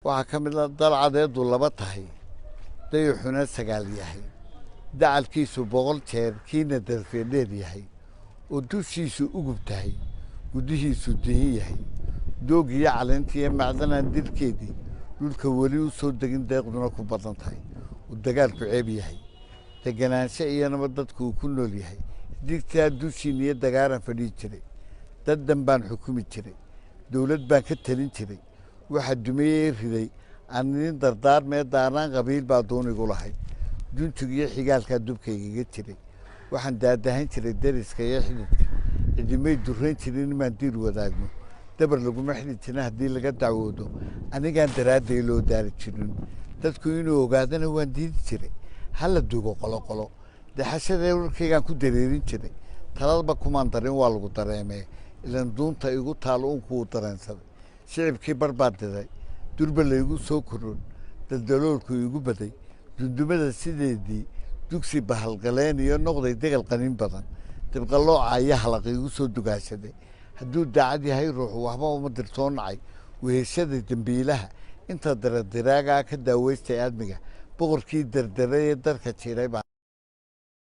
waxaa ka mid ah dalcadeedu laba tahay dayuxuna sagaal yahay dacalkiisu 100 jeer kiina darfeedheer yahay oo dushiisu ugub tahay gudihiisu dihin yahay doogiyo caleentiiyo macdanaan dirkeedii dhulka weli u soo degin deeqduna ku badan tahay uu dagaalku ceeb yahay deganaansho iyo nabad dadku uu ku nool yahay digtaa dushiin iyo dagaaran fadhii jiray dad dhan baan xukumi jiray dowlad baan ka talin jiray waxa dumiyey riday aan idin dardaarmee daaraan qabiil baa doonigu lahay duntigiyo xigaalkaa dubkaygaga jiray waxaan daadahan jiray dariska iyo xididka cidimay durrayn jirin imaan diir wadaagno dabar laguma xidhi jirin haddii laga dacwoodo anigaan daraadday loo daari jirin dadku inuu ogaadana waan diidi jiray hala dugo qoloqolo daxashadee warkaygaan ku dareerin jiray taladba kumaan darin waa lagu dareemee ilan duunta igu taalo unkuu dareensaday shicibkii bar baa diday durba laygu soo koron daldaloolku igu baday dundumada sideedii dugsi bahalgaleen iyo noqday degal qanin badan dibqallooca ayaa halaq igu soo dugaashaday hadduu daacad yahay ruuxu waxba uma dirtoo nacay weheshada dembiilaha inta daradiraagaa ka daaweystay aadmiga boqorkii dardaray ee darka jiray baa